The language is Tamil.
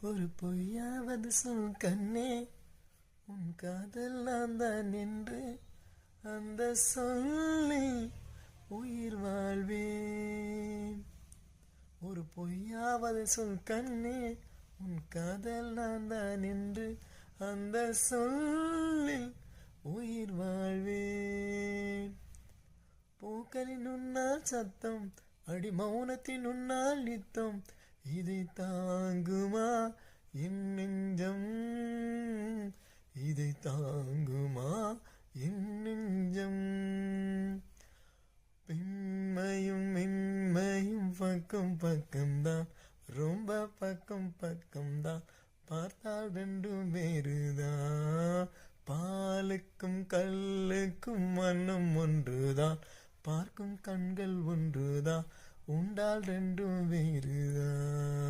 ஒரு பொய்யாவது சொல் கண்ணே, உன் காதல் நான் தான் என்று அந்த சொல்லில் உயிர் வாழ்வேன். ஒரு பொய்யாவது சொல் கண்ணே, உன் காதல் நான் தான் என்று அந்த சொல்லில் உயிர் வாழ்வேன். பூக்களின் உன்னால் சத்தம், அடி மௌனத்தின் உன்னால் நித்தம், இதை தாங்குமா என் நெஞ்சம், இதை தாங்குமா என் நெஞ்சம். பெண்மையும் மென்மையும் பக்கம் பக்கம்தான், ரொம்ப பக்கம் பக்கம்தான், பார்த்தால் ரெண்டும் வேறுதான். பாலுக்கும் கல்லுக்கும் மண்ணும் ஒன்றுதான், பார்க்கும் கண்கள் ஒன்றுதான், உண்டால் ரெண்டும் வேறுதான்.